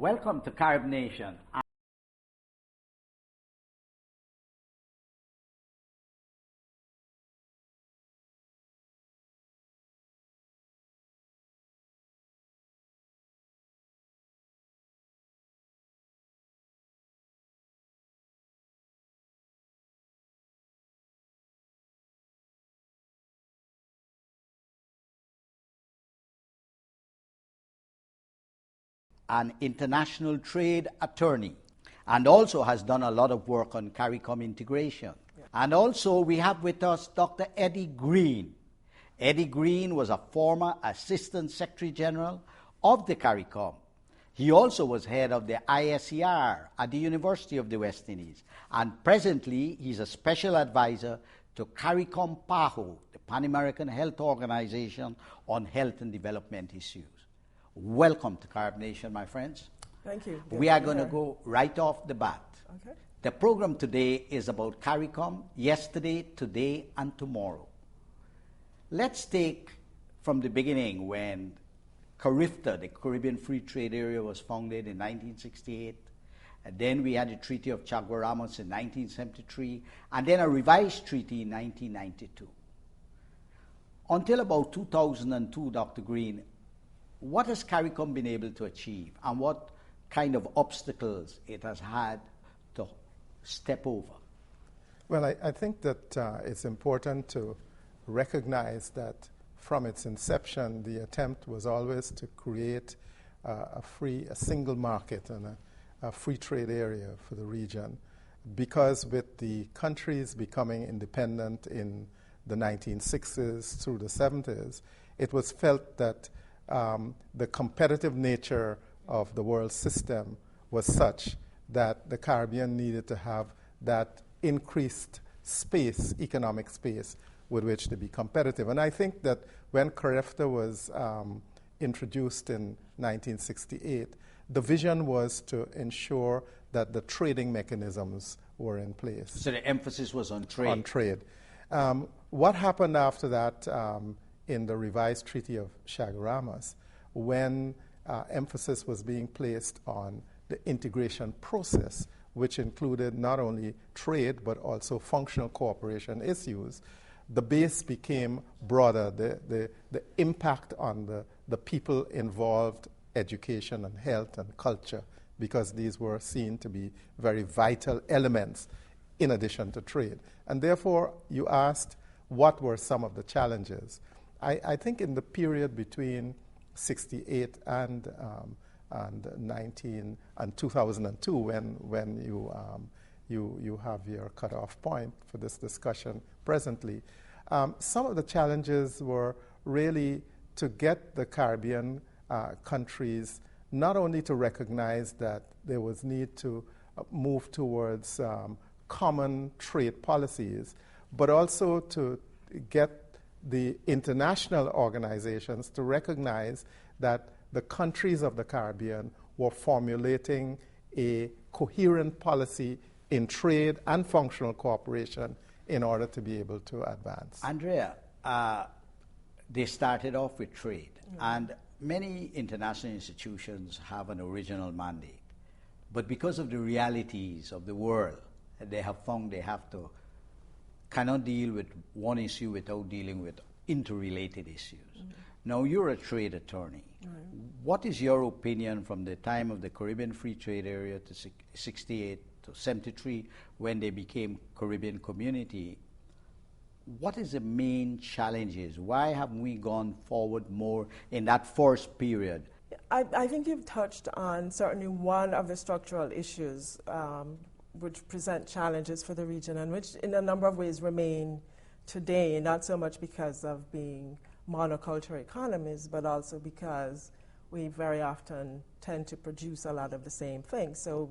Welcome to Carib Nation. An international trade attorney, and also has done a lot of work on Caricom integration. Yeah. And also we have with us Dr. Eddie Green. Eddie Green was a former Assistant Secretary General of the Caricom. He also was head of the ISER at the University of the West Indies, and presently he's a special advisor to Caricom PAHO, the Pan American Health Organization on Health and Development Issues. Welcome to Carib Nation, my friends. Thank you. We are going to go right off the bat. Okay. The program today is about Caricom, yesterday, today, and tomorrow. Let's take from the beginning when CARIFTA, the Caribbean Free Trade Area, was founded in 1968. And then we had the Treaty of Chaguaramas in 1973, and then a revised treaty in 1992. Until about 2002, Dr. Green, what has Caricom been able to achieve, and what kind of obstacles it has had to step over? Well, I think that it's important to recognize that from its inception, the attempt was always to create a single market and a free trade area for the region, because with the countries becoming independent in the 1960s through the 70s, it was felt that the competitive nature of the world system was such that the Caribbean needed to have that increased space, economic space, with which to be competitive. And I think that when CARIFTA was introduced in 1968, the vision was to ensure that the trading mechanisms were in place. So the emphasis was on trade. On trade. What happened after that in the revised Treaty of Chaguaramas, when emphasis was being placed on the integration process, which included not only trade but also functional cooperation issues, the base became broader. The impact on the people involved, education and health and culture, because these were seen to be very vital elements in addition to trade. And therefore, you asked what were some of the challenges. I think in the period between 68 and 2002, when you have your cutoff point for this discussion presently, some of the challenges were really to get the Caribbean countries not only to recognize that there was need to move towards common trade policies, but also to get the international organizations to recognize that the countries of the Caribbean were formulating a coherent policy in trade and functional cooperation in order to be able to advance. Andrea, they started off with trade, and many international institutions have an original mandate. But because of the realities of the world, they have found they cannot deal with one issue without dealing with interrelated issues. Now, you're a trade attorney. What is your opinion from the time of the Caribbean Free Trade Area to 68 to 73, when they became Caribbean Community? What is the main challenges? Why haven't we gone forward more in that first period? I think you've touched on certainly one of the structural issues which present challenges for the region, and which in a number of ways remain today, not so much because of being monoculture economies, but also because we very often tend to produce a lot of the same things. So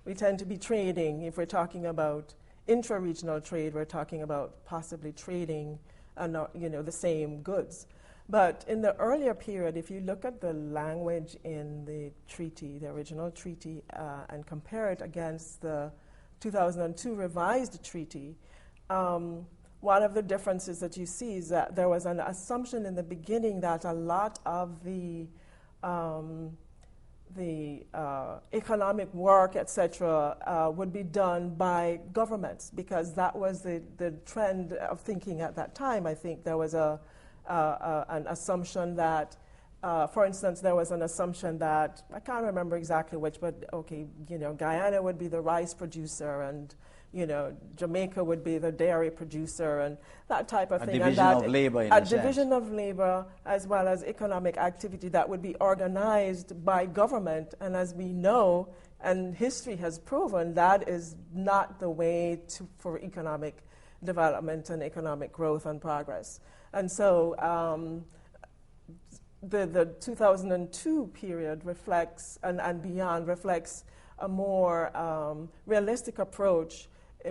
we tend to be trading. If we're talking about intra-regional trade, we're talking about possibly trading the same goods. But in the earlier period, if you look at the language in the treaty, the original treaty, and compare it against the 2002 revised treaty, one of the differences that you see is that there was an assumption in the beginning that a lot of the economic work, etc., would be done by governments, because that was the trend of thinking at that time. I think there was an assumption that, for instance, there was an assumption that, I can't remember exactly which, but okay, Guyana would be the rice producer, and Jamaica would be the dairy producer, and that type of thing. Division of labor, in a sense. Division of labor, as well as economic activity that would be organized by government. And as we know, and history has proven, that is not the way for economic development and economic growth and progress. And so the 2002 period reflects, and beyond, reflects a more realistic approach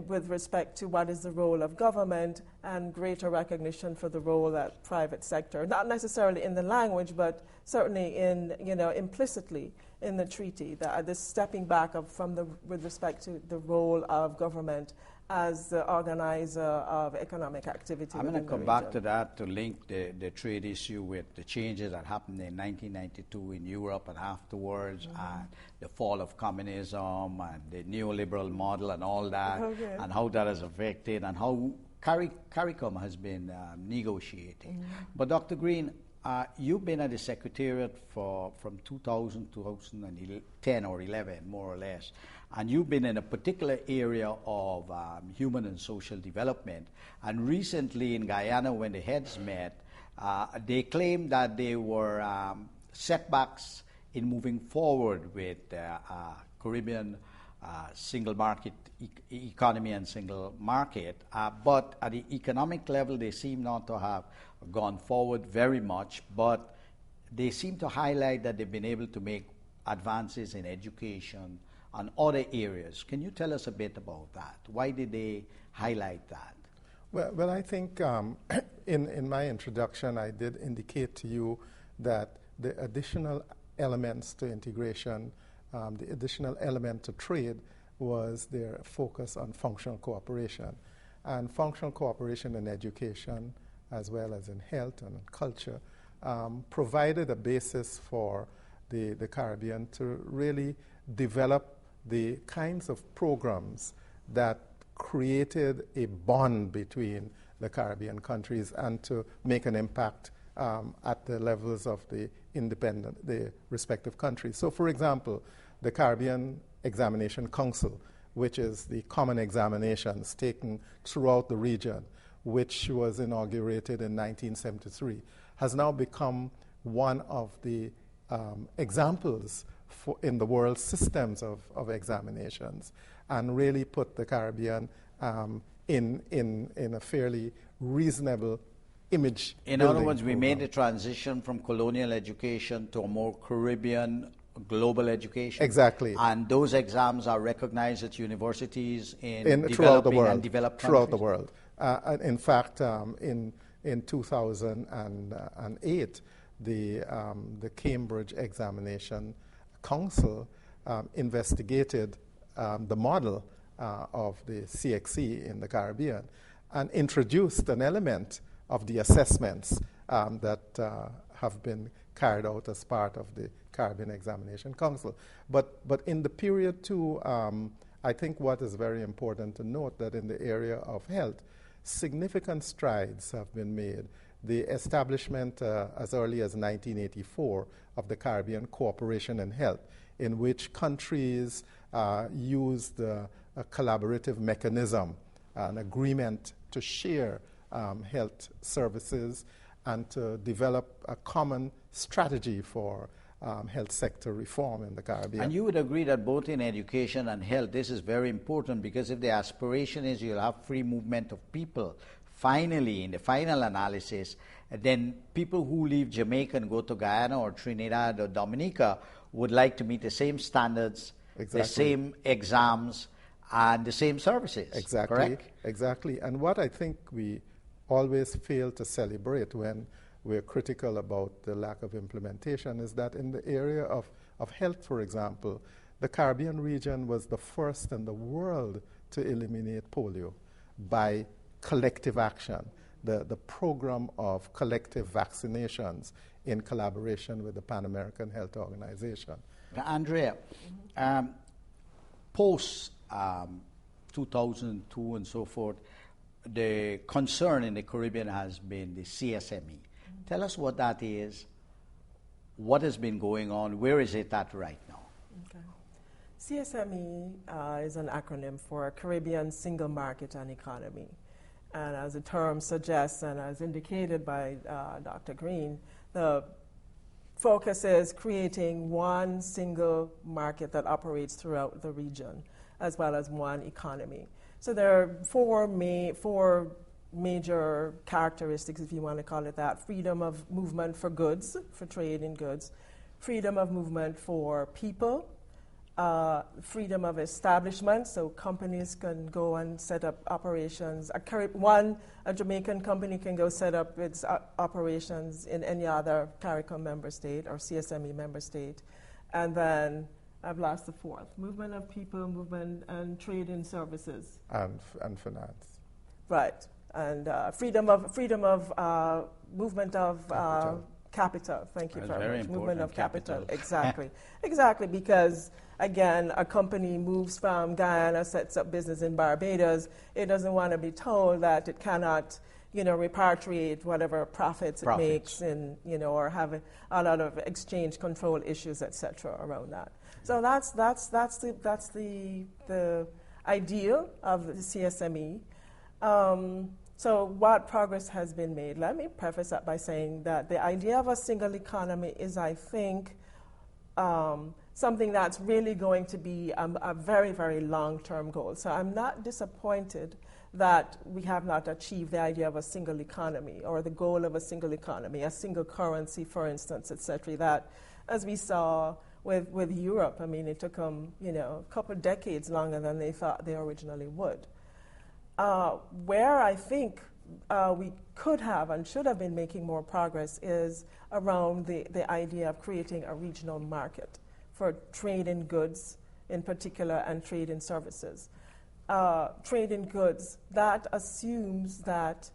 with respect to what is the role of government and greater recognition for the role of private sector, not necessarily in the language, but certainly in, implicitly in the treaty, this stepping back with respect to the role of government as the organizer of economic activity. I'm going to come back to that to link the trade issue with the changes that happened in 1992 in Europe and afterwards, and the fall of communism and the neoliberal model and all that, and how that has affected and how Caricom has been negotiating. But Dr. Green, you've been at the Secretariat from 2000 to 2010 or 11, more or less, and you've been in a particular area of human and social development. And recently in Guyana, when the heads met, they claimed that there were setbacks in moving forward with Caribbean single market economy and single market, but at the economic level they seem not to have gone forward very much, but they seem to highlight that they've been able to make advances in education and other areas. Can you tell us a bit about that? Why did they highlight that? Well, I think in my introduction I did indicate to you that the additional elements to integration, the additional element to trade, was their focus on functional cooperation. And functional cooperation in education, as well as in health and in culture, provided a basis for the Caribbean to really develop the kinds of programs that created a bond between the Caribbean countries and to make an impact at the levels of the respective countries. So, for example, the Caribbean Examination Council, which is the common examinations taken throughout the region, which was inaugurated in 1973, has now become one of the examples in the world systems of examinations, and really put the Caribbean in a fairly reasonable image. In other words, we made the transition from colonial education to a more Caribbean global education. Exactly. And those exams are recognized at universities in throughout the developing world, and developed countries. Throughout the world. In fact, in 2008, the Cambridge Examination Council investigated the model of the CXE in the Caribbean and introduced an element of the assessments that have been carried out as part of the Caribbean Examination Council. But in the period too, I think what is very important to note that in the area of health, significant strides have been made. The establishment as early as 1984 of the Caribbean Cooperation in Health, in which countries used a collaborative mechanism, an agreement to share health services and to develop a common strategy for health sector reform in the Caribbean. And you would agree that both in education and health, this is very important, because if the aspiration is you'll have free movement of people, finally, in the final analysis, then people who leave Jamaica and go to Guyana or Trinidad or Dominica would like to meet the same standards, exactly, the same exams, and the same services. Exactly. Correct? Exactly. And what I think we always fail to celebrate when we're critical about the lack of implementation is that in the area of health, for example, the Caribbean region was the first in the world to eliminate polio by collective action, the program of collective vaccinations in collaboration with the Pan American Health Organization. Andrea, post 2002 and so forth, the concern in the Caribbean has been the CSME. Tell us what that is, what has been going on, where is it at right now? Okay. CSME is an acronym for Caribbean Single Market and Economy. And as the term suggests, and as indicated by Dr. Green, the focus is creating one single market that operates throughout the region, as well as one economy. So there are four major characteristics, if you want to call it that: freedom of movement for goods, for trade in goods, freedom of movement for people, freedom of establishment, so companies can go and set up operations. A Jamaican company can go set up its operations in any other Caricom member state or CSME member state. And then I've lost the fourth: movement of people, movement and trade in services. And finance. Right. And freedom of movement of capital. Thank you very much. Movement of capital. Exactly. Exactly, because again, a company moves from Guyana, sets up business in Barbados. It doesn't want to be told that it cannot, repatriate whatever profits it makes, and or have a lot of exchange control issues, etc. around that. So that's the ideal of the CSME. So what progress has been made? Let me preface that by saying that the idea of a single economy is, I think, something that's really going to be a very, very long-term goal. So I'm not disappointed that we have not achieved the idea of a single economy or the goal of a single economy, a single currency, for instance, etc. That, as we saw with Europe, I mean, it took them, a couple of decades longer than they thought they originally would. Where I think we could have and should have been making more progress is around the idea of creating a regional market for trade in goods in particular and trade in services. Trade in goods, that assumes that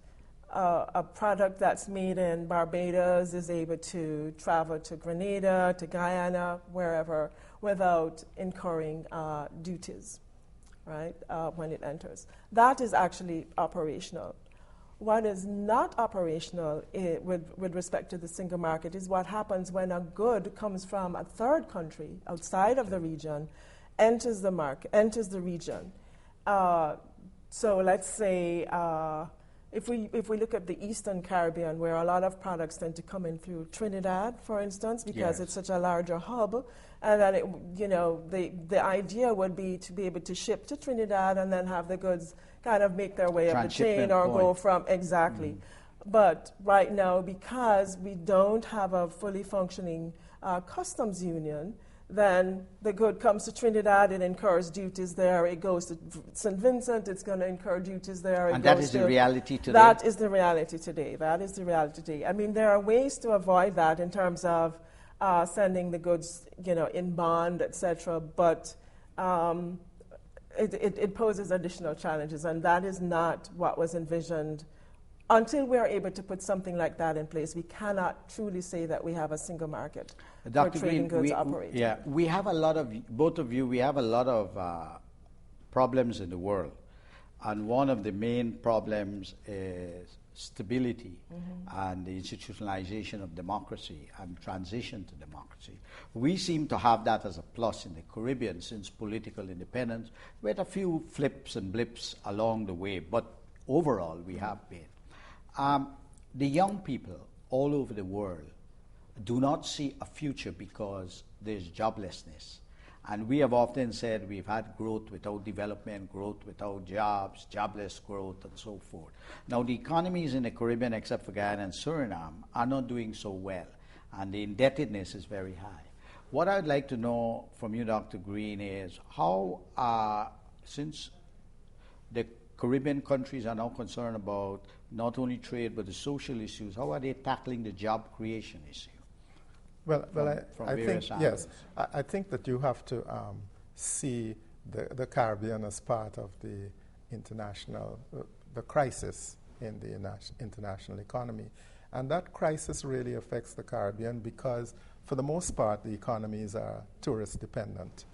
a product that's made in Barbados is able to travel to Grenada, to Guyana, wherever, without incurring duties. Right, when it enters. That is actually operational. What is not operational with respect to the single market is what happens when a good comes from a third country outside of the region, enters the region. So let's say if we look at the Eastern Caribbean, where a lot of products tend to come in through Trinidad, for instance, because it's such a larger hub, and then the idea would be to be able to ship to Trinidad and then have the goods kind of make their way up the chain or go from But right now, because we don't have a fully functioning customs union, then the good comes to Trinidad, it incurs duties there. It goes to St. Vincent, it's going to incur duties there. And that is the reality today? That is the reality today. That is the reality today. I mean, there are ways to avoid that in terms of sending the goods, in bond, etc. But it poses additional challenges, and that is not what was envisioned. Until we are able to put something like that in place, we cannot truly say that we have a single market for trading goods operating. Yeah, we have a lot of, both of you, we have a lot of problems in the world. And one of the main problems is stability and the institutionalization of democracy and transition to democracy. We seem to have that as a plus in the Caribbean since political independence, with a few flips and blips along the way, but overall we have been. The young people all over the world do not see a future because there's joblessness. And we have often said we've had growth without development, growth without jobs, jobless growth, and so forth. Now, the economies in the Caribbean, except for Guyana and Suriname, are not doing so well, and the indebtedness is very high. What I'd like to know from you, Dr. Green, is how, since the Caribbean countries are now concerned about not only trade but the social issues, how are they tackling the job creation issue? Well, I think, yes, I think that you have to see the Caribbean as part of the international, the crisis in the international economy. And that crisis really affects the Caribbean because for the most part, the economies are tourist dependent.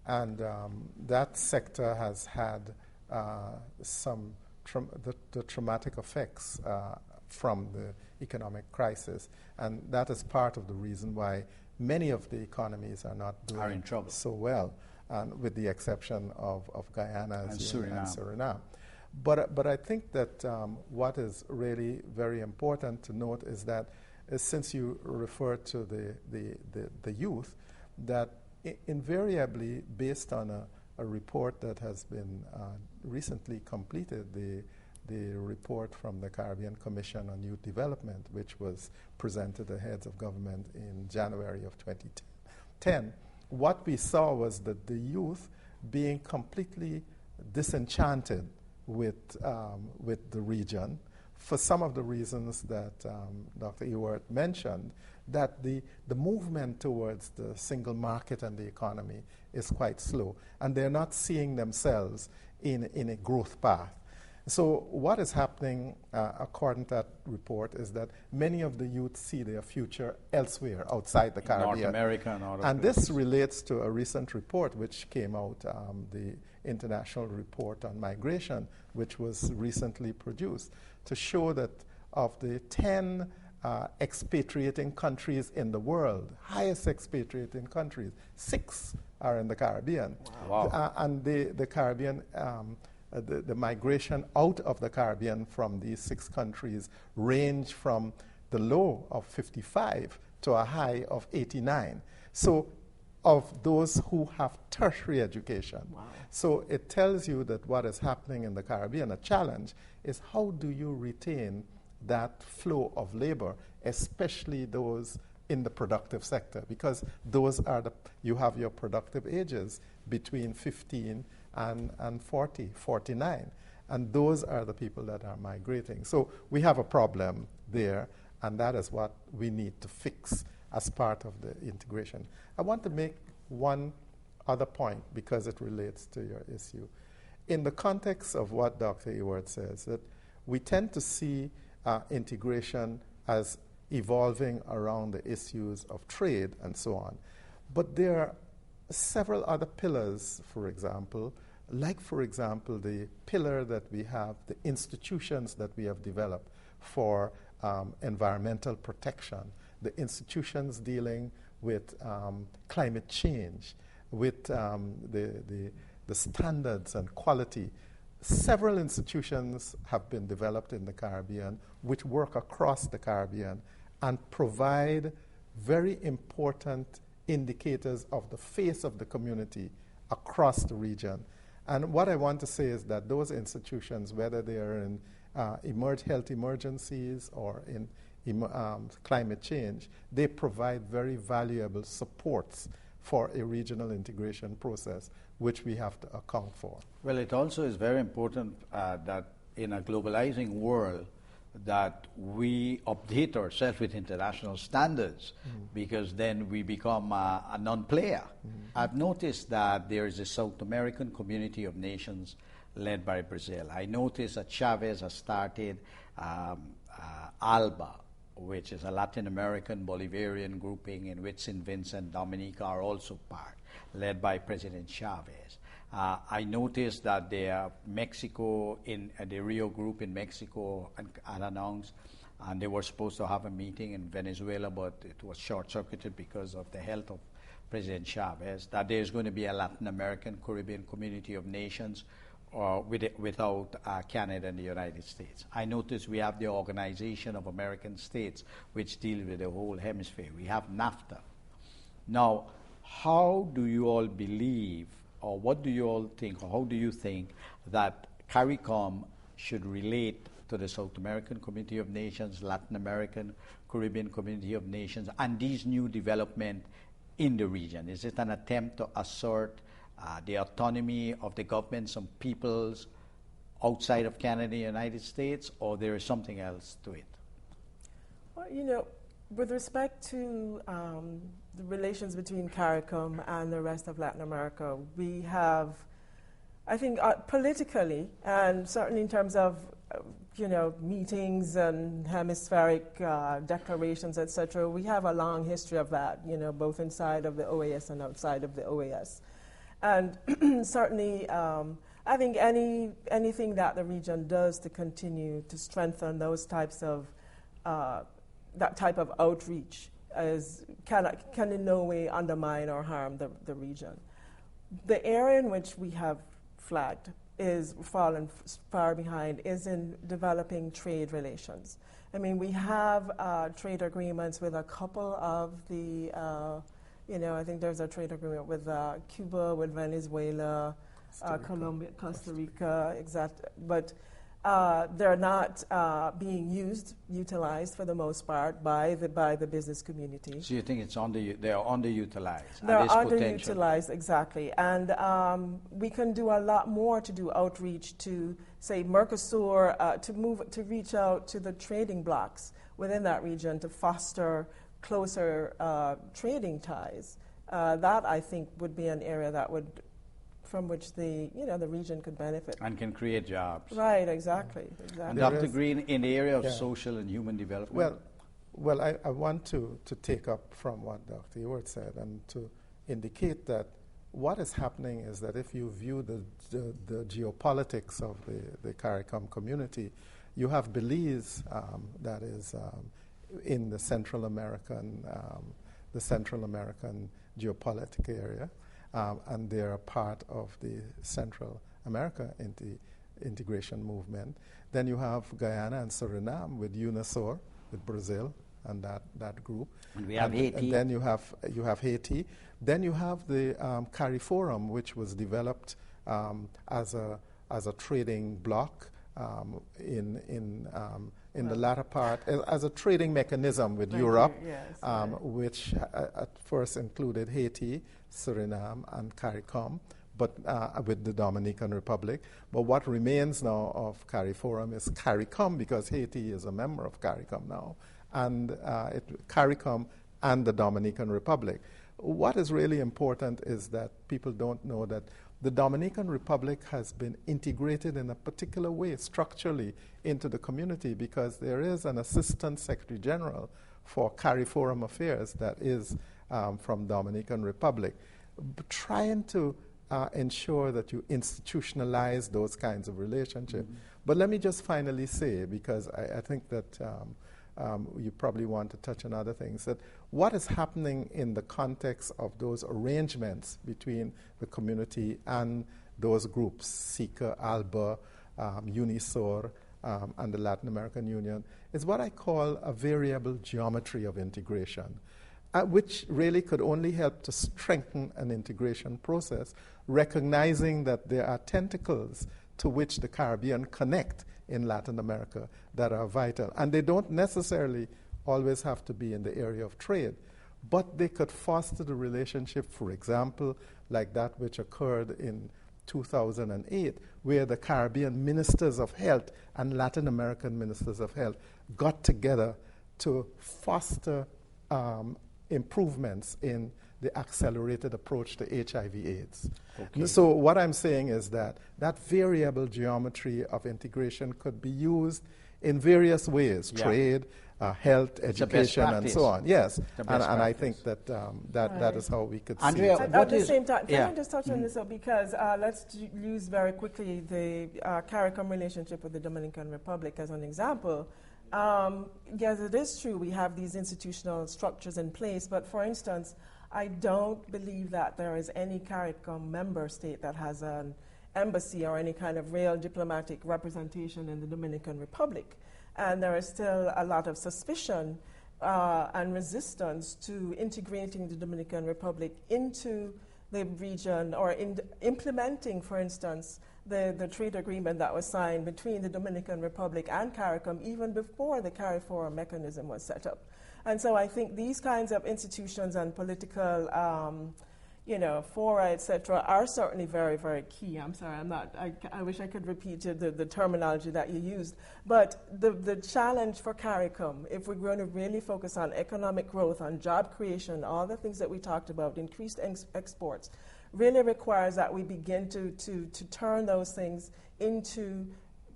And that sector has had some the traumatic effects from the economic crisis. And that is part of the reason why many of the economies are not doing so well, with the exception of Guyana and Suriname. But I think that what is really very important to note is that since you refer to the youth, that invariably, based on a report that has been recently completed, the report from the Caribbean Commission on Youth Development, which was presented to the heads of government in January of 2010, what we saw was that the youth being completely disenchanted with the region for some of the reasons that Dr. Ewart mentioned, that the movement towards the single market and the economy is quite slow, and they're not seeing themselves in a growth path. So what is happening, according to that report, is that many of the youth see their future elsewhere, outside the Caribbean. North America and all of And this relates to a recent report which came out, the International Report on Migration, which was recently produced, to show that of the 10 expatriating countries in the world, highest expatriating countries, 6 are in the Caribbean. Wow. And the Caribbean, the migration out of the Caribbean from these 6 countries range from the low of 55 to a high of 89. So of those who have tertiary education. Wow. So it tells you that what is happening in the Caribbean, a challenge, is how do you retain that flow of labor, especially those in the productive sector, because those are you have your productive ages between 15 and 40, 49, and those are the people that are migrating. So we have a problem there, and that is what we need to fix as part of the integration. I want to make one other point because it relates to your issue. In the context of what Dr. Ewart says, that we tend to see integration as evolving around the issues of trade and so on. But there are several other pillars, for example, the pillar that we have, the institutions that we have developed for environmental protection, the institutions dealing with climate change, with the standards and quality. Several institutions have been developed in the Caribbean which work across the Caribbean and provide very important indicators of the face of the community across the region. And what I want to say is that those institutions, whether they are in health emergencies or in climate change, they provide very valuable supports for a regional integration process, which we have to account for. Well, it also is very important that in a globalizing world that we update ourselves with international standards, because then we become a non-player. I've noticed that there is a South American community of nations led by Brazil. I noticed that Chavez has started ALBA, which is a Latin American Bolivarian grouping in which St. Vincent, Dominica are also part, led by President Chavez. I noticed that Mexico, in the Rio group in Mexico, had announced, and they were supposed to have a meeting in Venezuela, but it was short-circuited because of the health of President Chavez, that there's going to be a Latin American Caribbean community of nations without Canada and the United States. I noticed we have the Organization of American States, which deals with the whole hemisphere. We have NAFTA. Now, how do you all believe, or what do you all think, or how do you think that Caricom should relate to the South American Community of Nations, Latin American, Caribbean Community of Nations, and these new development in the region? Is it an attempt to assert the autonomy of the governments and peoples outside of Canada and the United States, or there is something else to it? Well, with respect to the relations between CARICOM and the rest of Latin America, we have, I think, politically, and certainly in terms of meetings and hemispheric declarations, etc. We have a long history of that, both inside of the OAS and outside of the OAS. And certainly, I think anything that the region does to continue to strengthen those types of that type of outreach can in no way undermine or harm the region. The area in which we have flagged is fallen far behind is in developing trade relations. I mean, we have trade agreements with a couple of the, I think there's a trade agreement with Cuba, with Venezuela, Colombia, Costa Rica, but they're not being utilized for the most part by the business community. So you think they're underutilized? They're underutilized, exactly. And we can do a lot more to do outreach to, say, Mercosur, to reach out to the trading blocs within that region to foster closer trading ties. That, I think, would be an area from which the region could benefit. And can create jobs. Right, exactly. And Dr. Green, in the area of social and human development? Well, I want to take up from what Dr. Ewart said and to indicate that what is happening is that if you view the geopolitics of the Caricom community, you have Belize that is in the Central American geopolitical area. And they're a part of the Central America integration movement. Then you have Guyana and Suriname with UNASUR, with Brazil and that group. And we have Haiti. And then you have Haiti. Then you have the Caricom, which was developed as a trading bloc in the latter part, as a trading mechanism with Europe, yes, which at first included Haiti, Suriname, and Caricom, but with the Dominican Republic. But what remains now of Caricom is Caricom, because Haiti is a member of Caricom now, and Caricom and the Dominican Republic. What is really important is that people don't know that the Dominican Republic has been integrated in a particular way structurally into the community, because there is an Assistant Secretary General for Caricom Affairs that is from Dominican Republic, trying to ensure that you institutionalize those kinds of relationships. Mm-hmm. But let me just finally say, because I think that you probably want to touch on other things, that what is happening in the context of those arrangements between the community and those groups, SICA, ALBA, UNISOR, and the Latin American Union, is what I call a variable geometry of integration, which really could only help to strengthen an integration process, recognizing that there are tentacles to which the Caribbean connect in Latin America that are vital. And they don't necessarily always have to be in the area of trade, but they could foster the relationship, for example, like that which occurred in 2008, where the Caribbean Ministers of Health and Latin American Ministers of Health got together to foster improvements in the accelerated approach to HIV/AIDS. Okay. So what I'm saying is that variable geometry of integration could be used in various ways, trade, health, education, and so on. Yes, and I think that that is how we could see it. At the same time, can I just touch on this because let's use very quickly the Caricom relationship with the Dominican Republic as an example. Yes, it is true we have these institutional structures in place, but for instance, I don't believe that there is any CARICOM member state that has an embassy or any kind of real diplomatic representation in the Dominican Republic. And there is still a lot of suspicion and resistance to integrating the Dominican Republic into the region or in implementing, for instance, the trade agreement that was signed between the Dominican Republic and CARICOM even before the CARIFORUM mechanism was set up. And so I think these kinds of institutions and political, fora, et cetera, are certainly very, very key. I'm sorry, I wish I could repeat the terminology that you used. But the challenge for CARICOM, if we're going to really focus on economic growth, on job creation, all the things that we talked about, increased exports, really requires that we begin to turn those things into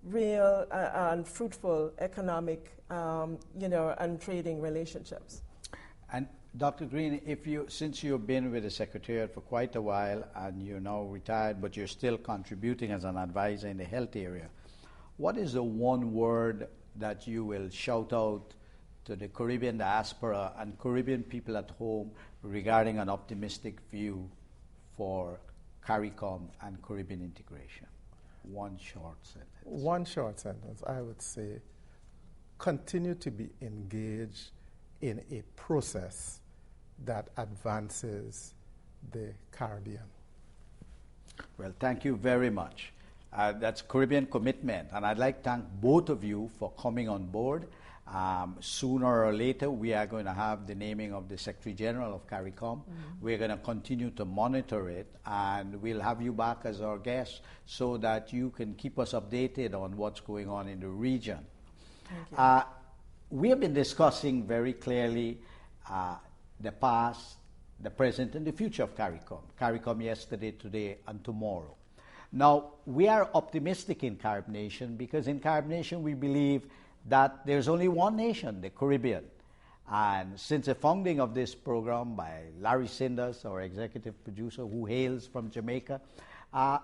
real and fruitful economic, and trading relationships. And Dr. Green, since you've been with the Secretariat for quite a while and you're now retired, but you're still contributing as an advisor in the health area, what is the one word that you will shout out to the Caribbean diaspora and Caribbean people at home regarding an optimistic view for Caricom and Caribbean integration? One short sentence. One short sentence, I would say, continue to be engaged in a process that advances the Caribbean. Well, thank you very much. That's Caribbean commitment, and I'd like to thank both of you for coming on board. Sooner or later, we are going to have the naming of the Secretary General of CARICOM. Mm-hmm. We're going to continue to monitor it, and we'll have you back as our guest so that you can keep us updated on what's going on in the region. Thank you. We have been discussing very clearly the past, the present, and the future of CARICOM. CARICOM yesterday, today, and tomorrow. Now, we are optimistic in Carib Nation because in Carib Nation we believe that there's only one nation, the Caribbean. And since the founding of this program by Larry Sinders, our executive producer who hails from Jamaica,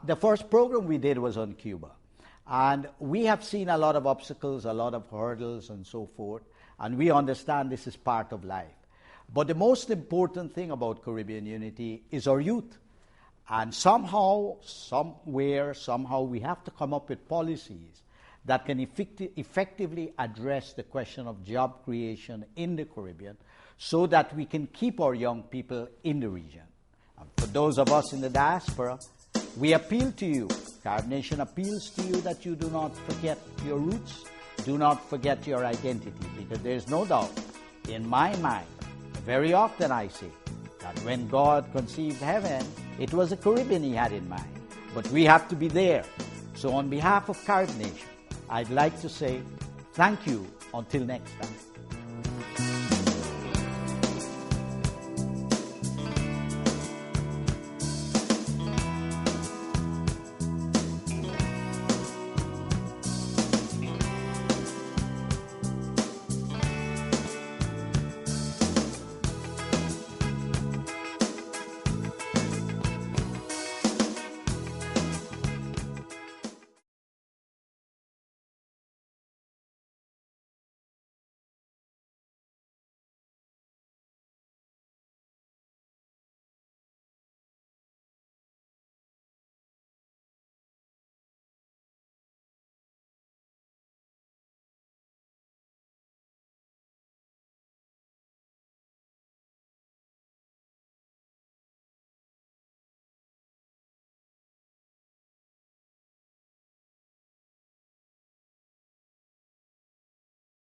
the first program we did was on Cuba. And we have seen a lot of obstacles, a lot of hurdles and so forth, and we understand this is part of life. But the most important thing about Caribbean unity is our youth. And somehow, somewhere, somehow we have to come up with policies that can effectively address the question of job creation in the Caribbean so that we can keep our young people in the region. And for those of us in the diaspora, we appeal to you, Carib Nation appeals to you that you do not forget your roots, do not forget your identity, because there's no doubt, in my mind, very often I say, that when God conceived heaven, it was the Caribbean he had in mind. But we have to be there. So on behalf of Carib Nation, I'd like to say thank you until next time.